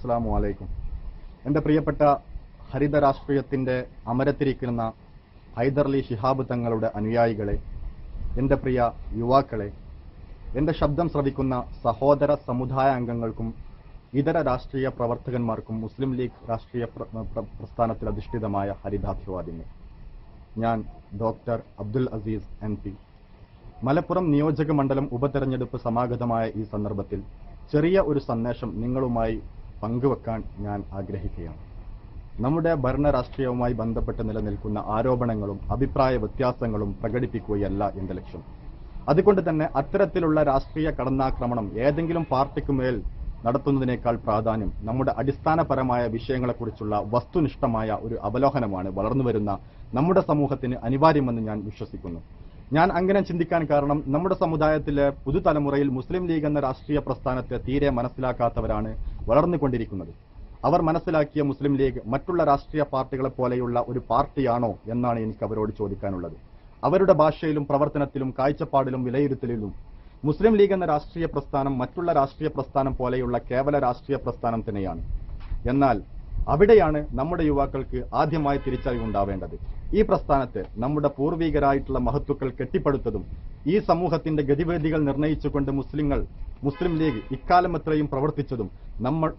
അസ്സലാമു അലൈക്കും. എൻ്റെ പ്രിയപ്പെട്ട ഹരിത രാഷ്ട്രീയത്തിൻ്റെ അമരത്തിരിക്കുന്ന ഹൈദർലി ശിഹാബ് തങ്ങളുടെ അനുയായികളെ, എൻ്റെ പ്രിയ യുവാക്കളെ, എൻ്റെ ശബ്ദം ശ്രവിക്കുന്ന സഹോദര സമുദായ അംഗങ്ങൾക്കും ഇതര രാഷ്ട്രീയ പ്രവർത്തകന്മാർക്കും മുസ്ലിം ലീഗ് രാഷ്ട്രീയ പ്രസ്ഥാനത്തിൽ അധിഷ്ഠിതമായ ഹരിതാഭിവാദ്യങ്ങൾ. ഞാൻ ഡോക്ടർ അബ്ദുൽ അസീസ് MP. മലപ്പുറം നിയോജക മണ്ഡലം ഉപതെരഞ്ഞെടുപ്പ് സമാഗതമായ ഈ സന്ദർഭത്തിൽ ചെറിയ ഒരു സന്ദേശം നിങ്ങളുമായി പങ്കുവെക്കാൻ ഞാൻ ആഗ്രഹിക്കുകയാണ്. നമ്മുടെ ഭരണ രാഷ്ട്രീയവുമായി ബന്ധപ്പെട്ട് നിലനിൽക്കുന്ന ആരോപണങ്ങളും അഭിപ്രായ വ്യത്യാസങ്ങളും പ്രകടിപ്പിക്കുകയല്ല എന്റെ ലക്ഷ്യം. അതുകൊണ്ട് തന്നെ അത്തരത്തിലുള്ള രാഷ്ട്രീയ കടന്നാക്രമണം ഏതെങ്കിലും പാർട്ടിക്കുമേൽ നടത്തുന്നതിനേക്കാൾ പ്രാധാന്യം നമ്മുടെ അടിസ്ഥാനപരമായ വിഷയങ്ങളെക്കുറിച്ചുള്ള വസ്തുനിഷ്ഠമായ ഒരു അവലോകനമാണ് വളർന്നുവരുന്ന നമ്മുടെ സമൂഹത്തിന് അനിവാര്യമെന്ന് ഞാൻ വിശ്വസിക്കുന്നു. ഞാൻ അങ്ങനെ ചിന്തിക്കാൻ കാരണം നമ്മുടെ സമുദായത്തിലെ പുതുതലമുറയിൽ മുസ്ലിം ലീഗ് എന്ന രാഷ്ട്രീയ പ്രസ്ഥാനത്തെ തീരെ മനസ്സിലാക്കാത്തവരാണ് വളർന്നുകൊണ്ടിരിക്കുന്നത്. അവർ മനസ്സിലാക്കിയ മുസ്ലിം ലീഗ് മറ്റുള്ള രാഷ്ട്രീയ പാർട്ടികളെ പോലെയുള്ള ഒരു പാർട്ടിയാണോ എന്നാണ് എനിക്ക് അവരോട് ചോദിക്കാനുള്ളത്. അവരുടെ ഭാഷയിലും പ്രവർത്തനത്തിലും കാഴ്ചപ്പാടിലും വിലയിരുത്തലിലും മുസ്ലിം ലീഗ് എന്ന രാഷ്ട്രീയ പ്രസ്ഥാനം മറ്റുള്ള രാഷ്ട്രീയ പ്രസ്ഥാനം പോലെയുള്ള കേവല രാഷ്ട്രീയ പ്രസ്ഥാനം തന്നെയാണ്. എന്നാൽ അവിടെയാണ് നമ്മുടെ യുവാക്കൾക്ക് ആദ്യമായി തിരിച്ചറിവുണ്ടാവേണ്ടത്. ഈ പ്രസ്ഥാനത്തെ നമ്മുടെ പൂർവികരായിട്ടുള്ള മഹത്തുക്കൾ കെട്ടിപ്പടുത്തതും ഈ സമൂഹത്തിന്റെ ഗതിവേദികൾ നിർണയിച്ചുകൊണ്ട് മുസ്ലിം ലീഗ് ഇക്കാലം എത്രയും പ്രവർത്തിച്ചതും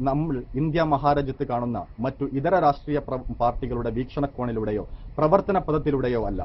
നമ്മൾ ഇന്ത്യ മഹാരാജ്യത്ത് കാണുന്ന മറ്റു ഇതര രാഷ്ട്രീയ പാർട്ടികളുടെ വീക്ഷണകോണിലൂടെയോ പ്രവർത്തന പദത്തിലൂടെയോ അല്ല.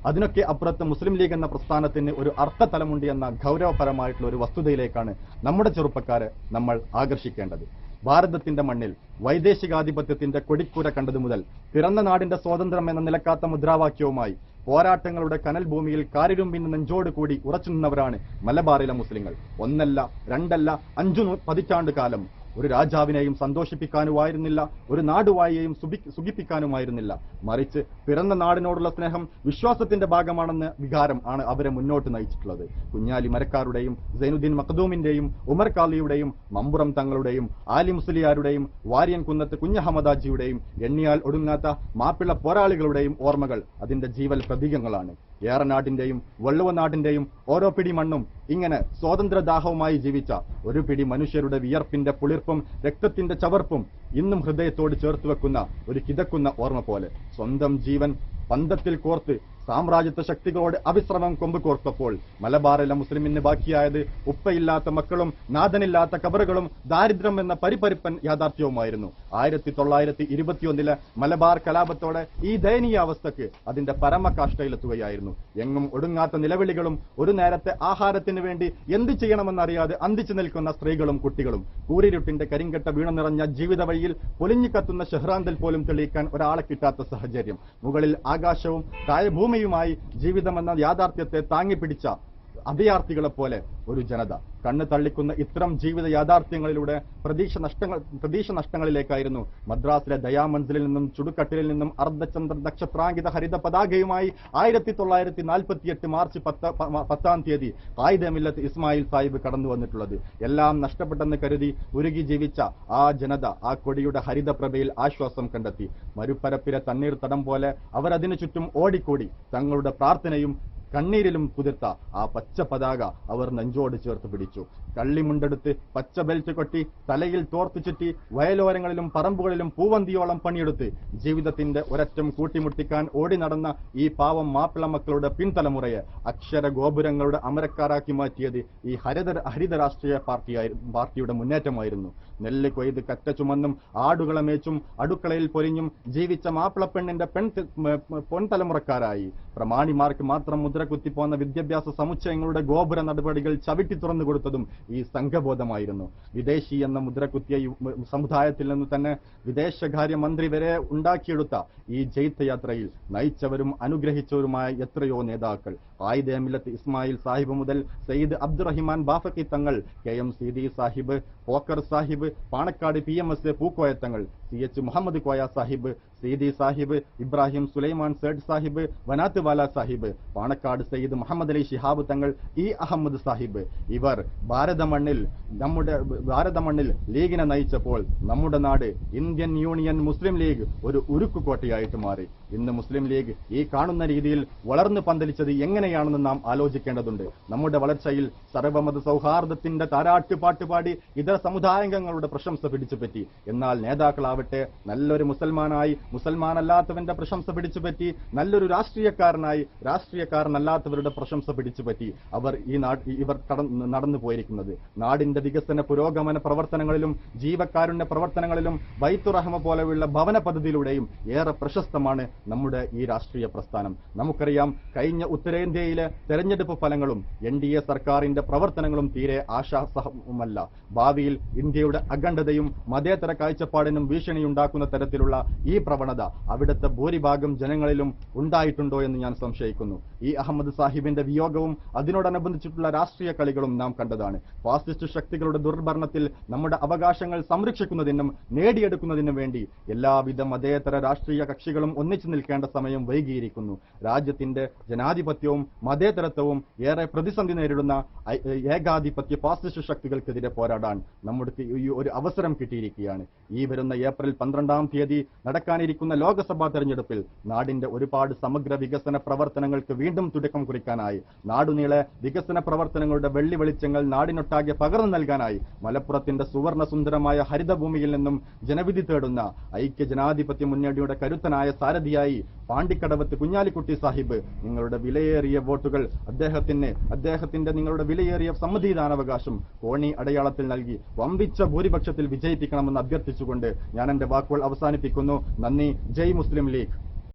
അതിനൊക്കെ അപ്പുറത്ത് മുസ്ലിം ലീഗ് എന്ന പ്രസ്ഥാനത്തിന് ഒരു അർത്ഥതലമുണ്ട് എന്ന ഗൗരവപരമായിട്ടുള്ള ഒരു വസ്തുതയിലേക്കാണ് നമ്മുടെ ചെറുപ്പക്കാരെ നമ്മൾ ആകർഷിക്കേണ്ടത്. ഭാരതത്തിന്റെ മണ്ണിൽ വൈദേശികാധിപത്യത്തിന്റെ കൊടിക്കൂര കണ്ടതു മുതൽ പിറന്ന നാടിന്റെ സ്വാതന്ത്ര്യം എന്ന നിലക്കാത്ത മുദ്രാവാക്യവുമായി പോരാട്ടങ്ങളുടെ കനൽ ഭൂമിയിൽ കാരിരുമ്പിന് നെഞ്ചോട് കൂടി ഉറച്ചു നിന്നവരാണ് മലബാറിലെ മുസ്ലിങ്ങൾ. ഒന്നല്ല, രണ്ടല്ല, 5 പതിറ്റാണ്ട് കാലം ഒരു രാജാവിനെയും സന്തോഷിപ്പിക്കാനുമായിരുന്നില്ല, ഒരു നാടുവായെയും സുഖിപ്പിക്കാനുമായിരുന്നില്ല. മറിച്ച് പിറന്ന നാടിനോടുള്ള സ്നേഹം വിശ്വാസത്തിന്റെ ഭാഗമാണെന്ന വികാരം ആണ് അവരെ മുന്നോട്ട് നയിച്ചിട്ടുള്ളത്. കുഞ്ഞാലി മരക്കാരുടെയും സൈനുദ്ദീൻ മഖ്ദൂമിന്റെയും ഉമർ ഖാലിയുടെയും മമ്പുറം തങ്ങളുടെയും ആലി മുസ്ലിയാരുടെയും വാര്യൻ കുന്നത്ത് കുഞ്ഞഹമ്മദാജിയുടെയും എണ്ണിയാൽ ഒടുങ്ങാത്ത മാപ്പിള പോരാളികളുടെയും ഓർമ്മകൾ അതിന്റെ ജീവൽ പ്രതീകങ്ങളാണ്. ഏറനാടിന്റെയും വള്ളുവനാടിന്റെയും ഓരോ പിടി മണ്ണും ഇങ്ങനെ സ്വാതന്ത്ര്യദാഹവുമായി ജീവിച്ച ഒരു പിടി മനുഷ്യരുടെ വിയർപ്പിന്റെ പുളിർപ്പും രക്തത്തിന്റെ ചവർപ്പും ഇന്നും ഹൃദയത്തോട് ചേർത്ത് വെക്കുന്ന ഒരു കിതക്കുന്ന ഓർമ്മ പോലെ സ്വന്തം ജീവൻ പന്തത്തിൽ കോർത്ത് സാമ്രാജ്യത്വ ശക്തികളോട് അവിശ്രമം കൊമ്പ് കോർത്തപ്പോൾ മലബാറിലെ മുസ്ലിമിന് ബാക്കിയായത് ഉപ്പയില്ലാത്ത മക്കളും നാഥനില്ലാത്ത കബറുകളും ദാരിദ്ര്യം എന്ന പരിപരിപ്പൻ യാഥാർത്ഥ്യവുമായിരുന്നു. 1921 മലബാർ കലാപത്തോടെ ഈ ദയനീയാവസ്ഥക്ക് അതിന്റെ പരമകാഷ്ഠയിലെത്തുകയായിരുന്നു. എങ്ങും ഒടുങ്ങാത്ത നിലവിളികളും ഒരു നേരത്തെ ആഹാരത്തിന് വേണ്ടി എന്ത് ചെയ്യണമെന്നറിയാതെ അന്തിച്ചു നിൽക്കുന്ന സ്ത്രീകളും കുട്ടികളും കൂരിരുട്ടിന്റെ കരിങ്കെട്ട വീണ നിറഞ്ഞ ജീവിത വഴിയിൽ പൊലിഞ്ഞു കത്തുന്ന ഷെഹ്റാന്തൽ പോലും തെളിയിക്കാൻ ഒരാളെ കിട്ടാത്ത സാഹചര്യം. മുകളിൽ ആകാശവും താഴെ ഭൂമിയുമായി ജീവിതമെന്ന യാഥാർത്ഥ്യത്തെ താങ്ങിപ്പിടിച്ച അഭയാർത്ഥികളെ പോലെ ഒരു ജനത കണ്ണ് തള്ളിക്കുന്ന ഇത്തരം ജീവിത യാഥാർത്ഥ്യങ്ങളിലൂടെ പ്രതീക്ഷ നഷ്ടങ്ങളിലേക്കായിരുന്നു മദ്രാസിലെ ദയാമൻസിലിൽ നിന്നും ചുടുകട്ടിലിൽ നിന്നും അർദ്ധചന്ദ്ര നക്ഷത്രാങ്കിത ഹരിത പതാകയുമായി 1948 മാർച്ച് 10 ഖായിദെ മില്ലത്ത് ഇസ്മായിൽ സാഹിബ് കടന്നു വന്നിട്ടുള്ളത്. എല്ലാം നഷ്ടപ്പെട്ടെന്ന് കരുതി ഉരുകി ജീവിച്ച ആ ജനത ആ കൊടിയുടെ ഹരിതപ്രഭയിൽ ആശ്വാസം കണ്ടെത്തി. മരുപ്പരപ്പിലെ തണ്ണീർ തടം പോലെ അവരതിനു ചുറ്റും ഓടിക്കൂടി തങ്ങളുടെ പ്രാർത്ഥനയും കണ്ണീരിലും കുതിർത്ത ആ പച്ച പതാക അവർ നെഞ്ചോട് ചേർത്ത് പിടിച്ചു. കള്ളിമുണ്ടെടുത്ത് പച്ച ബെൽറ്റ് കൊട്ടി തലയിൽ തോർത്തു ചുറ്റി വയലോരങ്ങളിലും പറമ്പുകളിലും പൂവന്തിയോളം പണിയെടുത്ത് ജീവിതത്തിന്റെ ഒരറ്റം കൂട്ടിമുട്ടിക്കാൻ ഓടി നടന്ന ഈ പാവം മാപ്പിള മക്കളുടെ പിൻതലമുറയെ അക്ഷര ഗോപുരങ്ങളുടെ അമരക്കാരാക്കി മാറ്റിയത് ഈ ഹരിത രാഷ്ട്രീയ പാർട്ടിയുടെ മുന്നേറ്റമായിരുന്നു. നെല്ല് കൊയ്ത് കറ്റ ചുമന്നും ആടുകളെ മേച്ചും അടുക്കളയിൽ പൊരിഞ്ഞും ജീവിച്ച മാപ്പിളപ്പെണ്ണിന്റെ പൊൻതലമുറക്കാരായി പ്രമാണിമാർക്ക് മാത്രം മുദ്ര കുത്തിപ്പോന്ന വിദ്യാഭ്യാസ സമുച്ചയങ്ങളുടെ ഗോപുര നടപടികൾ ചവിട്ടി തുറന്നു കൊടുത്തതും ഈ സംഘബോധമായിരുന്നു. വിദേശി എന്ന മുദ്രകുത്തിയ സമുദായത്തിൽ നിന്ന് തന്നെ വിദേശകാര്യ മന്ത്രി വരെ ഉണ്ടാക്കിയെടുത്ത ഈ ജൈത്യയാത്രയിൽ നയിച്ചവരും അനുഗ്രഹിച്ചവരുമായ എത്രയോ നേതാക്കൾ. ഖായിദെ മില്ലത്ത് ഇസ്മായിൽ സാഹിബ് മുതൽ Sayyid Abdurahiman Bafaqi Thangal, KM Seethi Sahib, Pocker Sahib, Panakkad PMS Pookoya Thangal, CH Muhammad Koya Sahib, Seethi Sahib, Ibrahim Sulaiman Sait Sahib, Banatwala Sahib, Panakkad Sayyid Muhammad Ali Shihab Thangal, E Ahmed Sahib, ഇവർ ഭാരതമണ്ണിൽ ലീഗിനെ നയിച്ചപ്പോൾ നമ്മുടെ നാട് ഇന്ത്യൻ യൂണിയൻ മുസ്ലിം ലീഗ് ഒരു ഉരുക്കുകോട്ടയായിട്ട് മാറി. ഇന്ന് മുസ്ലിം ലീഗ് ഈ കാണുന്ന രീതിയിൽ വളർന്നു പന്തലിച്ചത് എങ്ങനെയാണെന്ന് നാം ആലോചിക്കേണ്ടതുണ്ട്. നമ്മുടെ വളർച്ചയിൽ സർവ്വമത സൗഹാർദ്ദത്തിന്റെ താരാട്ട് പാട്ടുപാടി ഇതര സമുദായാംഗങ്ങളുടെ പ്രശംസ പിടിച്ചുപറ്റി. എന്നാൽ നേതാക്കളാവട്ടെ നല്ലൊരു മുസൽമാനല്ലാത്തവന്റെ പ്രശംസ പിടിച്ചുപറ്റി, നല്ലൊരു രാഷ്ട്രീയക്കാരനല്ലാത്തവരുടെ പ്രശംസ പിടിച്ചുപറ്റി ഇവർ നടന്നു പോയിരിക്കുന്നത്. നാടിന്റെ വികസന പുരോഗമന പ്രവർത്തനങ്ങളിലും ജീവകാരുണ്യ പ്രവർത്തനങ്ങളിലും ബൈത്തുറഹ്മ പോലെയുള്ള ഭവന പദ്ധതിയിലൂടെയും ഏറെ പ്രശസ്തമാണ് നമ്മുടെ ഈ രാഷ്ട്രീയ പ്രസ്ഥാനം. നമുക്കറിയാം, കഴിഞ്ഞ ഉത്തരേന്ത്യയിലെ തെരഞ്ഞെടുപ്പ് ഫലങ്ങളും NDA സർക്കാരിന്റെ പ്രവർത്തനങ്ങളും തീരെ ആശാസഹമല്ല. ഭാവിയിൽ ഇന്ത്യയുടെ അഖണ്ഡതയും മതേതര കാഴ്ചപ്പാടിനും ഭീഷണിയുണ്ടാക്കുന്ന തരത്തിലുള്ള ഈ പ്രവണത അവിടുത്തെ ഭൂരിഭാഗം ജനങ്ങളിലും ഉണ്ടായിട്ടുണ്ടോ എന്ന് ഞാൻ സംശയിക്കുന്നു. ഈ അഹമ്മദ് സാഹിബിന്റെ വിയോഗവും അതിനോടനുബന്ധിച്ചിട്ടുള്ള രാഷ്ട്രീയ കളികളും നാം കണ്ടതാണ്. ഫാസിസ്റ്റ് ശക്തികളുടെ ദുർഭരണത്തിൽ നമ്മുടെ അവകാശങ്ങൾ സംരക്ഷിക്കുന്നതിനും നേടിയെടുക്കുന്നതിനും വേണ്ടി എല്ലാവിധ മതേതര രാഷ്ട്രീയ കക്ഷികളും ഒന്നിച്ചു നിൽക്കേണ്ട സമയം വൈകിയിരിക്കുന്നു. രാജ്യത്തിന്റെ ജനാധിപത്യവും മതേതരത്വവും ഏറെ പ്രതിസന്ധി നേരിടുന്ന ഏകാധിപത്യ ഫാസിസ്റ്റ് ശക്തികൾക്കെതിരെ പോരാടാൻ നമുക്ക് ഈ ഒരു അവസരം കിട്ടിയിരിക്കുകയാണ്. ഈ വരുന്ന ഏപ്രിൽ 12-ാം തീയതി നടക്കാനിരിക്കുന്ന ലോക്സഭാ തെരഞ്ഞെടുപ്പിൽ നാടിന്റെ ഒരുപാട് സമഗ്ര വികസന പ്രവർത്തനങ്ങൾക്ക് വീണ്ടും തുടക്കം കുറിക്കാനായി, നാടുനീളെ വികസന പ്രവർത്തനങ്ങളുടെ വെള്ളി വെളിച്ചങ്ങൾ നാടിനൊട്ടാകെ പകർന്നു നൽകാനായി മലപ്പുറത്തിന്റെ സുവർണ സുന്ദരമായ ഹരിതഭൂമിയിൽ നിന്നും ജനവിധി തേടുന്ന ഐക്യ ജനാധിപത്യ മുന്നണിയുടെ കരുത്തനായ സാരഥിയായി പാണ്ടിക്കടവത്ത് കുഞ്ഞാലിക്കുട്ടി സാഹിബ് നിങ്ങളുടെ വിലയേറിയ വോട്ടുകൾ അദ്ദേഹത്തിന്റെ നിങ്ങളുടെ വിലയേറിയ സമ്മതിദാനാവകാശം കോണി അടയാളത്തിൽ നൽകി വമ്പിച്ച ഭൂരിപക്ഷത്തിൽ വിജയിപ്പിക്കണമെന്ന് അഭ്യർത്ഥിച്ചുകൊണ്ട് ഞാൻ എന്റെ വാക്കുകൾ അവസാനിപ്പിക്കുന്നു. നന്ദി. ജയ് മുസ്ലിം ലീഗ്.